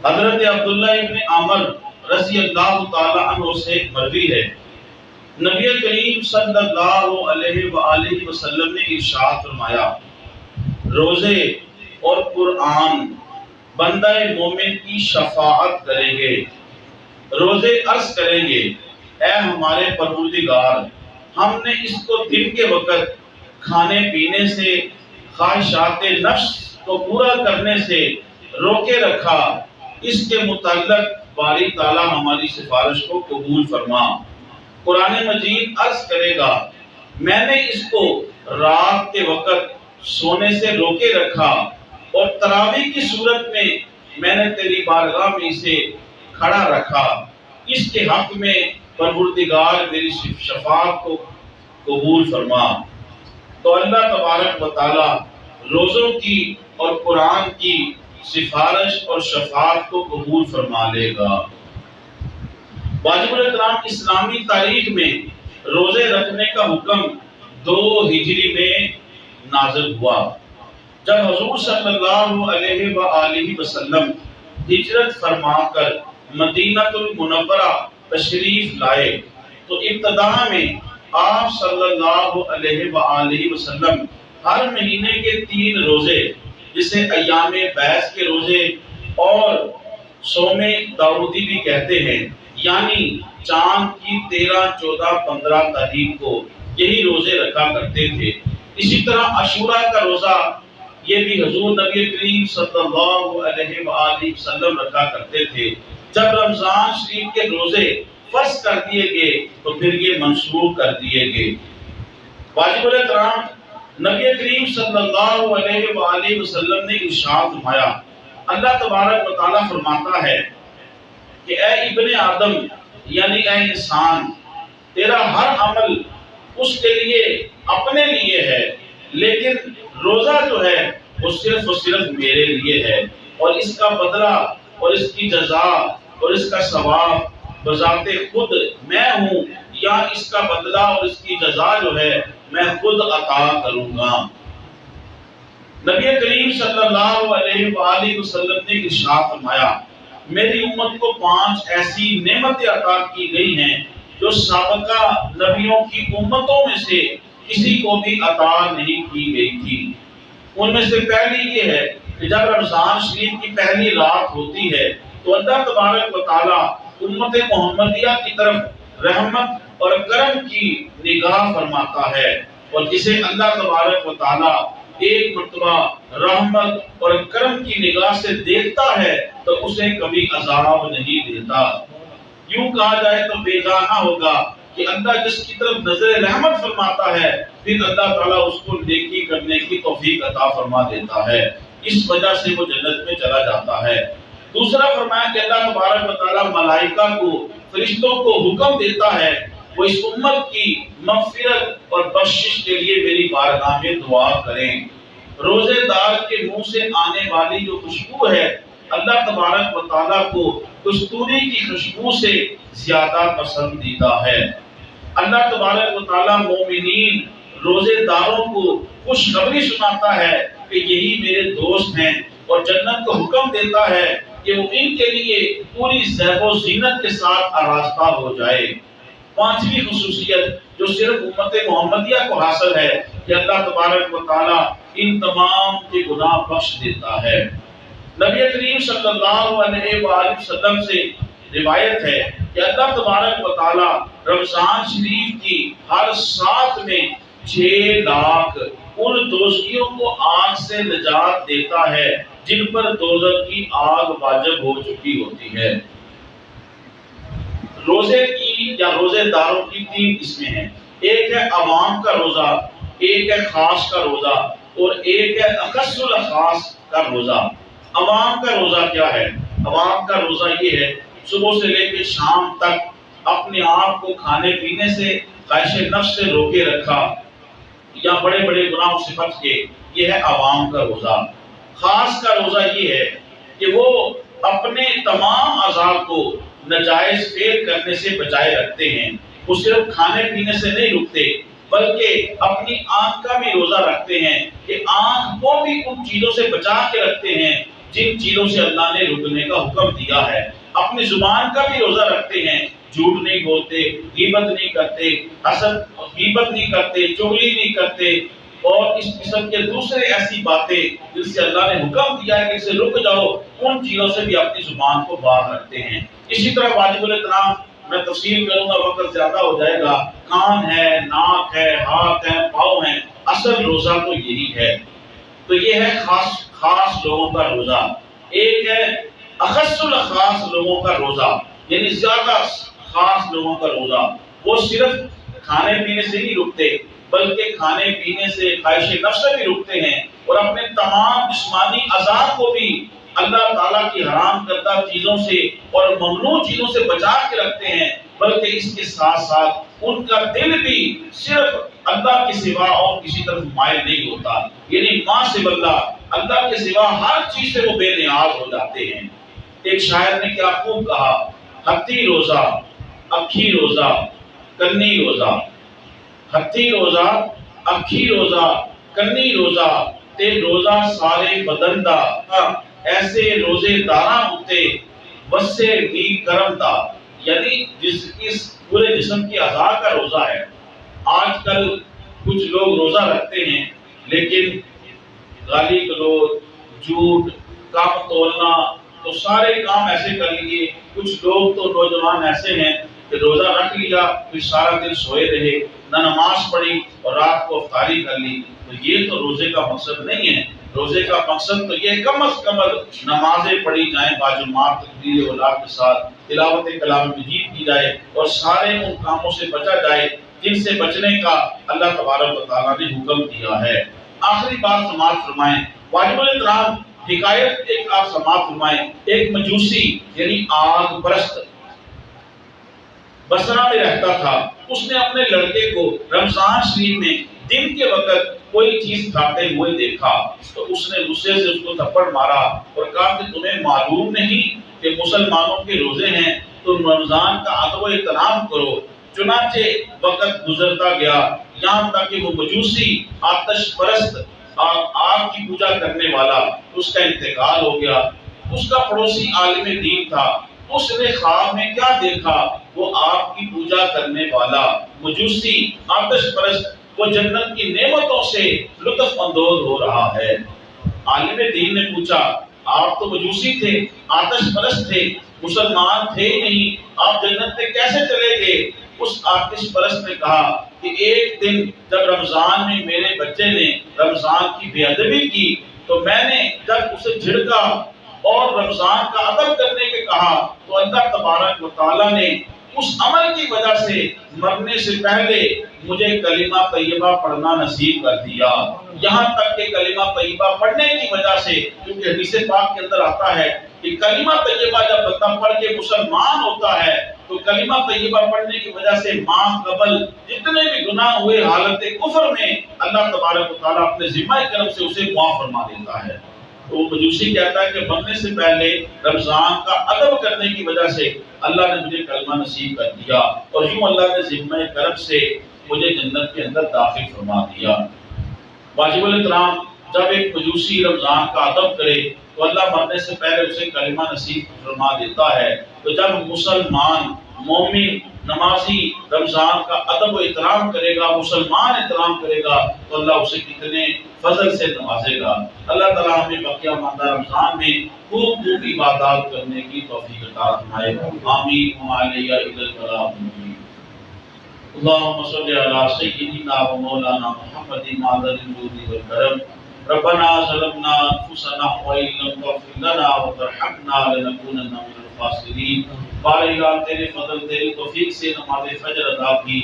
حضرت عبداللہ ابن عمر رضی اللہ تعالی عنہ سے مروی ہے، نبی کریم صلی اللہ علیہ وآلہ وسلم نے ارشاد فرمایا، روزے اور قرآن بندہ مومن کی شفاعت کریں گے۔ روزے عرض کریں گے، اے ہمارے پروردگار، ہم نے اس کو دن کے وقت کھانے پینے سے، خواہشات نفس کو پورا کرنے سے روکے رکھا، اس کے متعلق باری تعالیٰ ہماری سفارش کو قبول فرما۔ قرآن مجید عرض کرے گا، میں نے اس کو رات کے وقت سونے سے روکے رکھا اور تراویح کی صورت میں میں نے تیری بارگاہ میں اسے کھڑا رکھا، اس کے حق میں پروردگار میری شفاعت کو قبول فرما۔ تو اللہ تبارک و تعالی روزوں کی اور قرآن کی سفارش اور شفاعت کو قبول فرما لے گا۔ واجب الاحترام، اسلامی تاریخ میں روزے رکھنے کا حکم 2 ہجری میں نازل ہوا، جب حضور صلی اللہ علیہ وآلہ وسلم ہجرت فرما کر مدینہ المنورہ تشریف لائے تو ابتدا میں آپ صلی اللہ علیہ وآلہ وسلم ہر مہینے کے 3 روزے، جسے ایام بیس کے روزے اور صوم داؤدی بھی کہتے ہیں، یعنی چاند کی 13، 14، 15 تاریخ کو یہی روزے رکھا کرتے تھے۔ اسی طرح عاشوراء کا روزہ یہ بھی حضور نبی کریم صلی اللہ علیہ وآلہ وسلم رکھا کرتے تھے۔ جب رمضان شریف کے روزے فرض کر دیے گئے تو پھر یہ منسوخ کر دیے گئے۔ واجب الاحترام، نبی کریم صلی اللہ علیہ وآلہ وسلم نے ارشاد فرمایا، اللہ تبارک و تعالیٰ فرماتا ہے کہ اے ابن آدم، یعنی اے انسان، تیرا ہر عمل اس کے لیے اپنے لیے ہے، لیکن روزہ جو ہے وہ صرف و صرف میرے لیے ہے، اور اس کا بدلہ اور اس کی جزا اور اس کا ثواب بذات خود میں ہوں، یا اس کا بدلہ اور اس کی جزا جو ہے میں خود عطا کروں گا۔ نبی کریم صلی اللہ علیہ وآلہ وسلم نے ارشاد فرمایا، میری امت کو 5 ایسی نعمتیں عطا کی گئی ہیں جو سابقہ نبیوں کی امتوں میں سے کسی کو بھی عطا نہیں کی گئی تھی۔ ان میں سے پہلی یہ ہے کہ جب رمضان شریف کی پہلی رات ہوتی ہے تو اللہ تبارک و تعالیٰ امت محمدیہ کی طرف رحمت اور کرم کی نگاہ فرماتا ہے، اور جسے اللہ تبارک و تعالیٰ ایک مرتبہ رحمت اور کرم کی نگاہ سے دیکھتا ہے تو اسے کبھی عذاب نہیں دیتا۔ یوں کہا جائے تو بے گانہ ہوگا کہ اللہ جس کی طرف نظر رحمت فرماتا ہے پھر اللہ تعالیٰ اس کو نیکی کرنے کی توفیق عطا فرما دیتا ہے، اس وجہ سے وہ جنت میں چلا جاتا ہے۔ دوسرا فرمایا کہ اللہ تبارک و تعالیٰ ملائکہ کو، فرشتوں کو حکم دیتا ہے وہ اس امت کی مغفرت اور بخشش کے لیے میری بارگاہ میں دعا کریں۔ روزے دار کے منہ سے آنے والی جو خوشبو ہے اللہ تبارک و تعالیٰ کو کستوری کی خوشبو سے زیادہ پسندیدہ ہے۔ اللہ تبارک و تعالیٰ مومنین روزے داروں کو خوشخبری سناتا ہے کہ یہی میرے دوست ہیں، اور جنت کو حکم دیتا ہے کہ وہ ان کے لیے پوری زیب و زینت کے ساتھ آراستہ ہو جائے۔ 5ویں خصوصیت جو صرف امت محمدیہ کو حاصل ہے کہ اللہ تبارک و تعالیٰ ان تمام کے گناہ بخش دیتا ہے۔ نبی کریم صلی اللہ علیہ وآلہ وسلم سے روایت ہے کہ اللہ تبارک و تعالیٰ رمضان شریف کی ہر سات میں 6 لاکھ ان دوزخیوں کو آگ سے نجات دیتا ہے جن پر دوزخ کی آگ واجب ہو چکی ہوتی ہے۔ روزے کی یا روزے داروں کی 3 قسمیں ہیں، ایک ہے عوام کا روزہ، ایک ہے خاص کا روزہ، اور ایک ہے اخص الاخص کا روزہ۔ عوام کا روزہ کیا ہے؟ عوام کا روزہ یہ ہے صبح سے لے کے شام تک اپنے آپ کو کھانے پینے سے، خواہش نفس سے روکے رکھا یا بڑے بڑے گناہوں سے بچ کے، یہ ہے عوام کا روزہ۔ خاص کا روزہ یہ ہے کہ وہ اپنے تمام اعضاء کو ناجائز فعل کرنے سے بچائے رکھتے ہیں، وہ صرف کھانے پینے سے نہیں رکتے بلکہ اپنی آنکھ کا بھی روزہ رکھتے ہیں کہ آنکھ کو بھی ان چیزوں سے بچا کے رکھتے ہیں جن چیزوں سے اللہ نے رکنے کا حکم دیا ہے۔ اپنی زبان کا بھی روزہ رکھتے ہیں، جھوٹ نہیں بولتے، غیبت نہیں کرتے، غیبت نہیں کرتے، چغلی نہیں کرتے، اور اس قسم کے دوسرے ایسی باتیں جس سے اللہ نے حکم دیا ہے کہ اسے رک جاؤ، ان چیزوں سے بھی اپنی زبان کو باز رکھتے ہیں۔ اسی طرح واجب الاحترام، میں تفصیل کروں گا وقت زیادہ ہو جائے گا، کان ہے، ناک ہے، ہاتھ ہے، پاؤں ہیں، اصل روزہ تو یہی ہے۔ تو یہ ہے خاص لوگوں کا روزہ۔ ایک ہے اخص الخاص لوگوں کا روزہ، یعنی زیادہ خاص لوگوں کا روزہ، وہ صرف کھانے پینے سے نہیں رکتے بلکہ کھانے پینے سے، خواہش نفس سے بھی رکتے ہیں، اور اپنے تمام جسمانی اعضاء کو بھی اللہ تعالیٰ کی حرام کردہ چیزوں سے اور ممنوع چیزوں سے بچا کے رکھتے ہیں، بلکہ اس کے ساتھ ساتھ ان کا دل بھی صرف اللہ کے سوا اور کسی طرف مائل نہیں ہوتا، یعنی ماں سے اللہ کے سوا ہر چیز سے وہ بے نیاز ہو جاتے ہیں۔ ایک شاعر نے کیا خوب کہا، ہتھی روزہ، اکھی روزہ، کنی روزہ، ہتھی روزہ، اکھی روزہ، کنی روزہ، تے روزہ سارے بدن دا، ایسے روزے داراں ہوتے وسے بھی کرم دا، یعنی اس پورے جسم کی اعضاء کا روزہ ہے۔ آج کل کچھ لوگ روزہ رکھتے ہیں لیکن گالی گلوچ، جھوٹ، کام تولنا، تو سارے کام ایسے کر لیے۔ کچھ لوگ تو نوجوان ایسے ہیں کہ روزہ رکھ لیا پھر سارا دن سوئے رہے، نہ نماز پڑھی اور رات کو افطاری کر لی۔ تو یہ تو روزے کا مقصد نہیں ہے۔ روزے کا مقصد تو یہ کم از کم نمازیں پڑھی جائیں باجماعت تکبیر اولا کے ساتھ، تلاوت کلام مجید کی جائے اور سارے ان کاموں سے بچا جائے جن سے بچنے کا اللہ تبارک و تعالیٰ نے حکم دیا ہے۔ آخری بات سماعت فرمائیں، واجب الاحترام حکایت ایک آپ سماعت فرمائیں۔ ایک مجوسی یعنی آگ پرست بصرہ میں رہتا تھا، اس نے اپنے لڑکے کو رمضان شریف میں دن کے وقت کوئی چیز کھاتے ہوئے دیکھا تو اس نے غصے سے اس کو تھپڑ مارا اور کہا کہ تمہیں معلوم نہیں کہ مسلمانوں کے روزے ہیں، تم رمضان کا ادب و احترام کرو۔ چنانچہ وقت گزرتا گیا یہاں تک کہ وہ مجوسی آتش پرست آگ کی پوجا کرنے والا اس کا انتقال ہو گیا۔ اس کا پڑوسی عالم دین تھا، اس نے خواب میں کیا دیکھا، وہ آگ کی پوجا کرنے والا مجوسی آتش پرست وہ جنت کی نعمتوں سے لطف اندوز ہو رہا ہے۔ عالم دین نے پوچھا، آپ تو مجوسی تھے، آتش پرست تھے، مسلمان تھے نہیں، آپ جنت میں کیسے چلے گئے؟ اس آتش پرست نے کہا کہ ایک دن جب رمضان میں میرے بچے نے رمضان کی بے ادبی کی تو میں نے جب اسے جھڑکا اور رمضان کا ادب کرنے کے کہا تو اللہ تبارک و تعالیٰ نے اس عمل کی وجہ سے مرنے سے پہلے مجھے کلمہ طیبہ پڑھنا نصیب کر دیا۔ یہاں تک کہ کلمہ طیبہ پڑھنے کی وجہ سے، کیونکہ حدیث پاک کے اندر آتا ہے کہ کلمہ طیبہ جب بندہ پڑھ کے مسلمان ہوتا ہے تو کلمہ طیبہ پڑھنے کی وجہ سے ماں قبل جتنے بھی گناہ ہوئے حالت کفر میں اللہ تبارک و تعالیٰ اپنے ذمہ کرم سے اسے معاف فرما دیتا ہے۔ تو وہ مجوسی کہتا ہے کہ مرنے سے پہلے رمضان کا ادب کرنے کی وجہ سے اللہ نے مجھے کلمہ نصیب کر دیا اور یوں اللہ نے ذمہ کرم سے مجھے جنت کے اندر داخل فرما دیا۔ واجب الاحترام، جب ایک مجوسی رمضان کا ادب کرے تو اللہ مرنے سے پہلے اسے کلمہ نصیب فرما دیتا ہے۔ تو جب مسلمان مومن نمازی رمضان کا ادب و احترام کرے گا، مسلمان احترام کرے گا تو اللہ اسے کتنے فضل سے نوازے گا۔ اللہ تعالیٰ ہمیں بقیہ ماندہ رمضان میں خوب عبادات کرنے کی توفیق عطا فرمائے۔ آمین وعلیہ السلام۔ اللهم صل على سيدنا ومولانا محمد معدن الجود والكرم ربنا ظلمنا انفسنا وان لم تغفر لنا وترحمنا لنكونن من الخاسرین۔ بارگاہ تیرے فضل تیری توفیق سے نماز فجر ادا کی،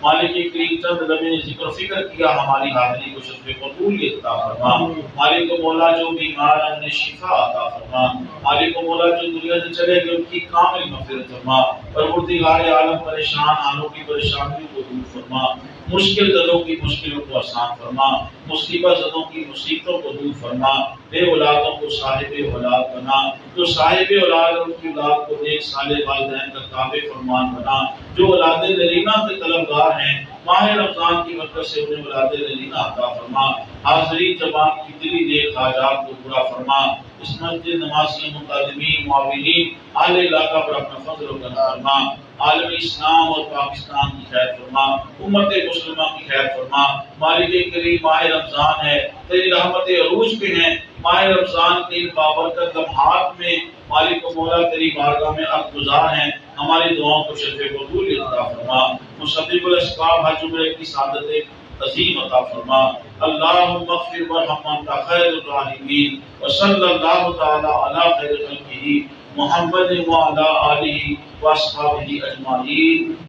مالک کریم چند لمحے ذکر و فکر کیا، ہماری حاضری کو شرف قبولیت عطا فرما۔ مالک و مولا جو بیمار ہیں انہیں شفا عطا فرما۔ مالک و مولا جو دنیا سے چلے گئے ان کی کامل مغفرت فرما۔ پروردگار عالم پریشان حالوں کی پریشانیوں کو دور فرما، مشکل زدوں کی مشکلوں کو آسان فرما، مصیبت زدوں کی مصیبتوں کو دور فرما، بے اولادوں کو صاحب اولاد بنا، جو صاحب اولاد ان کی اولاد کو نیک صالح والدین کا تابع فرمان بنا، جو اولاد نرینہ کے طلبگار ہیں ماہ رمضان کی برکت سے انہیں اولاد نرینہ عطا فرما۔ حاضرین جماعت کی دلی نیک حاجات کو پورا فرما۔ اس مسجد نمازی مقدمین معاونین اہل علاقہ پر اپنا فضل و کرم فرما، عالم اسلام اور پاکستان کی خیر فرما، امت مسلمہ کی خیر فرما۔ مالک کریم ماہ رمضان ہے، تیری رحمت عروج پہ ہیں، ماہ رمضان کے ان بابرکت لمحات میں مالک و مولا تیری بارگاہ میں عرض گزار ہیں، ہماری دعاؤں کو شرف قبول عطا فرما، مسبب الاسباب حج عمرہ کی سعادت عظیم عطا فرما۔ اللہم اغفر وارحم وانت خیر الراحمین، وصلی اللہ تعالی علی خیر خلقہ محمد وعلی آلہ واصحابہ اجمعین۔